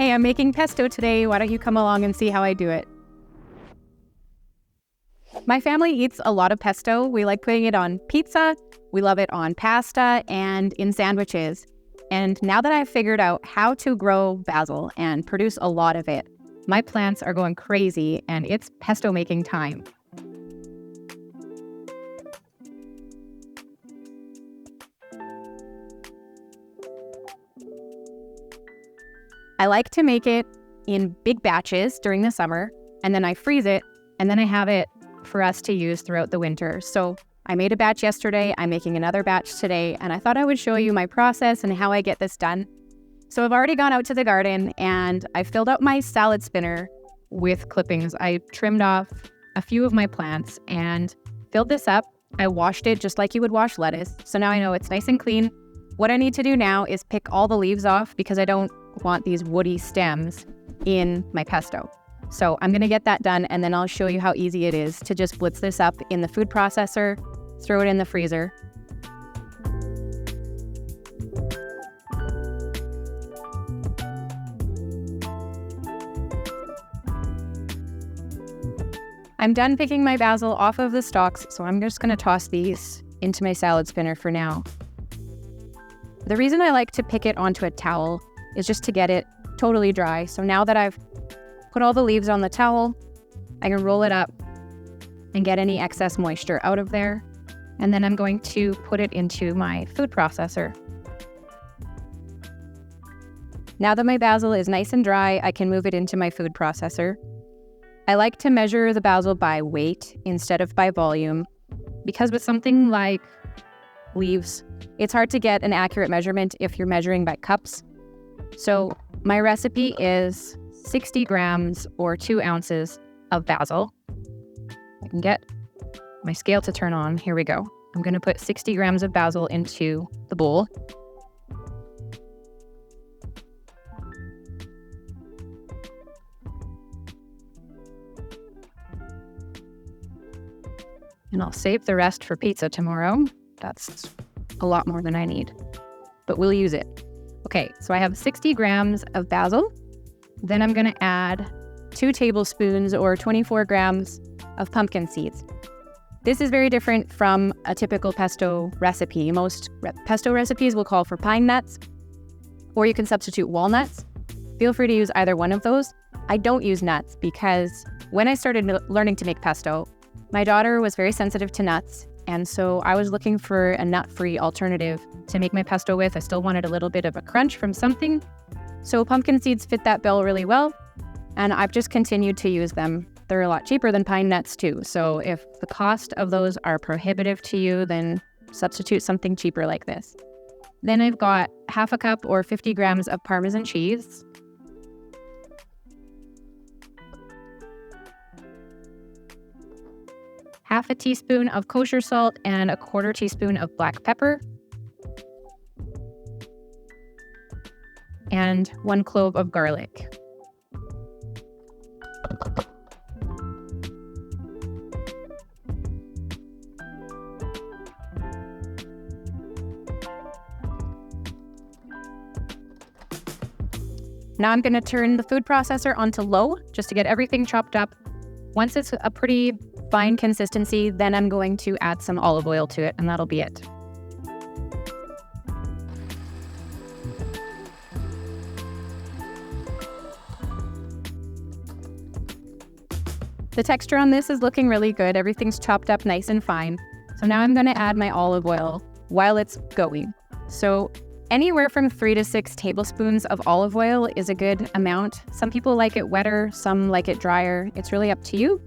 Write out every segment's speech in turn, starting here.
Hey, I'm making pesto today. Why don't you come along and see how I do it? My family eats a lot of pesto. We like putting it on pizza. We love it on pasta and in sandwiches. And now that I've figured out how to grow basil and produce a lot of it, my plants are going crazy and it's pesto making time. I like to make it in big batches during the summer, and then I freeze it, and then I have it for us to use throughout the winter. So I made a batch yesterday, I'm making another batch today, and I thought I would show you my process and how I get this done. So I've already gone out to the garden and I filled out my salad spinner with clippings. I trimmed off a few of my plants and filled this up. I washed it just like you would wash lettuce. So now I know it's nice and clean. What I need to do now is pick all the leaves off because I don't want these woody stems in my pesto. So I'm gonna get that done and then I'll show you how easy it is to just blitz this up in the food processor, throw it in the freezer. I'm done picking my basil off of the stalks, so I'm just gonna toss these into my salad spinner for now. The reason I like to pick it onto a towel is just to get it totally dry. So now that I've put all the leaves on the towel, I can roll it up and get any excess moisture out of there. And then I'm going to put it into my food processor. Now that my basil is nice and dry, I can move it into my food processor. I like to measure the basil by weight instead of by volume, because with something like leaves, it's hard to get an accurate measurement if you're measuring by cups. So my recipe is 60 grams or 2 ounces of basil. I can get my scale to turn on. Here we go. I'm going to put 60 grams of basil into the bowl. And I'll save the rest for pizza tomorrow. That's a lot more than I need, but we'll use it. Okay, so I have 60 grams of basil. Then I'm gonna add 2 tablespoons or 24 grams of pumpkin seeds. This is very different from a typical pesto recipe. Most pesto recipes will call for pine nuts, or you can substitute walnuts. Feel free to use either one of those. I don't use nuts because when I started learning to make pesto, my daughter was very sensitive to nuts, and so I was looking for a nut-free alternative to make my pesto with. I still wanted a little bit of a crunch from something. So pumpkin seeds fit that bill really well, and I've just continued to use them. They're a lot cheaper than pine nuts too, so if the cost of those are prohibitive to you, then substitute something cheaper like this. Then I've got half a cup or 50 grams of Parmesan cheese. Half a teaspoon of kosher salt and a 1/4 teaspoon of black pepper. And 1 clove of garlic. Now I'm going to turn the food processor onto low just to get everything chopped up. Once it's a pretty fine consistency, then I'm going to add some olive oil to it, and that'll be it. The texture on this is looking really good. Everything's chopped up nice and fine. So now I'm going to add my olive oil while it's going. So anywhere from 3 to 6 tablespoons of olive oil is a good amount. Some people like it wetter, some like it drier. It's really up to you.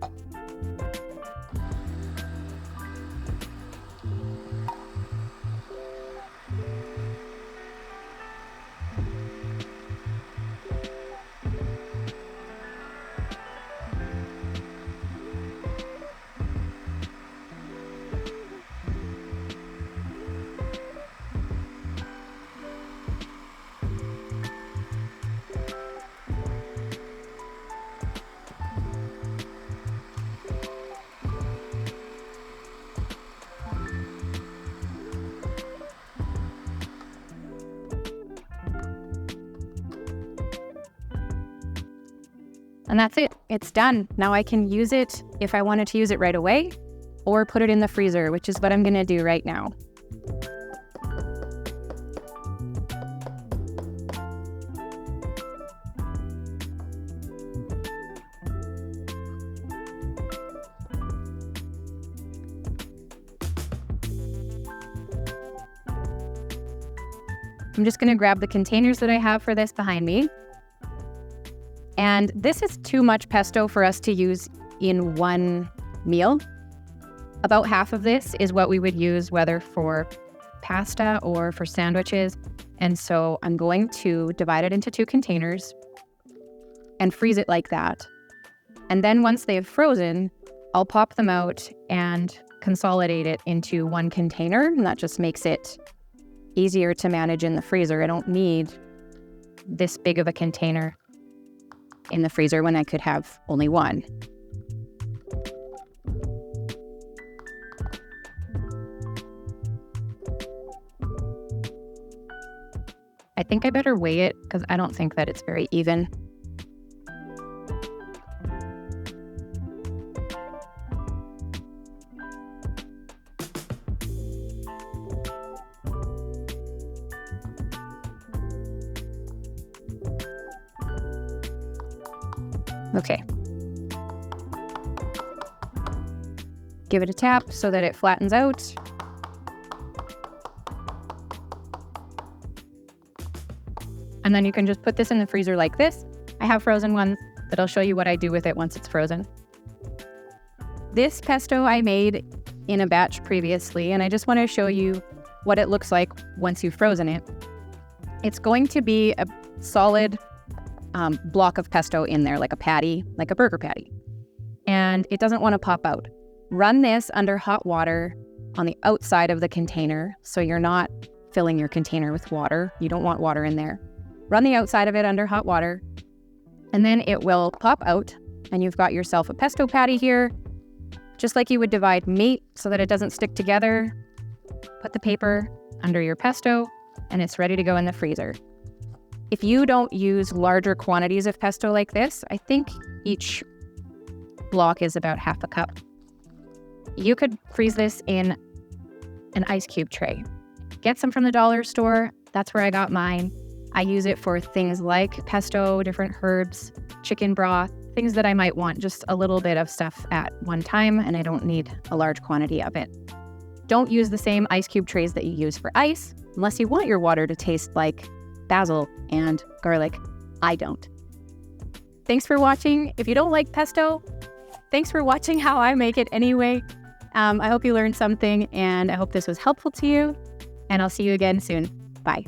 And that's it. It's done. Now I can use it if I wanted to use it right away or put it in the freezer, which is what I'm going to do right now. I'm just going to grab the containers that I have for this behind me. And this is too much pesto for us to use in one meal. About half of this is what we would use whether for pasta or for sandwiches. And so I'm going to divide it into 2 containers and freeze it like that. And then once they've frozen, I'll pop them out and consolidate it into 1 container. And that just makes it easier to manage in the freezer. I don't need this big of a container in the freezer when I could have only 1. I think I better weigh it because I don't think that it's very even. Okay. Give it a tap so that it flattens out. And then you can just put this in the freezer like this. I have frozen ones, but I'll show you what I do with it once it's frozen. This pesto I made in a batch previously, and I just want to show you what it looks like once you've frozen it. It's going to be a solid block of pesto in there, like a patty, like a burger patty. And it doesn't want to pop out. Run this under hot water on the outside of the container so you're not filling your container with water. You don't want water in there. Run the outside of it under hot water, and then it will pop out, and you've got yourself a pesto patty here. Just like you would divide meat so that it doesn't stick together, put the paper under your pesto, and it's ready to go in the freezer. If you don't use larger quantities of pesto like this, I think each block is about half a cup. You could freeze this in an ice cube tray. Get some from the dollar store. That's where I got mine. I use it for things like pesto, different herbs, chicken broth, things that I might want just a little bit of stuff at one time, and I don't need a large quantity of it. Don't use the same ice cube trays that you use for ice unless you want your water to taste like basil and garlic. I don't. Thanks for watching. If you don't like pesto, thanks for watching how I make it anyway. I hope you learned something, and I hope this was helpful to you, and I'll see you again soon. Bye.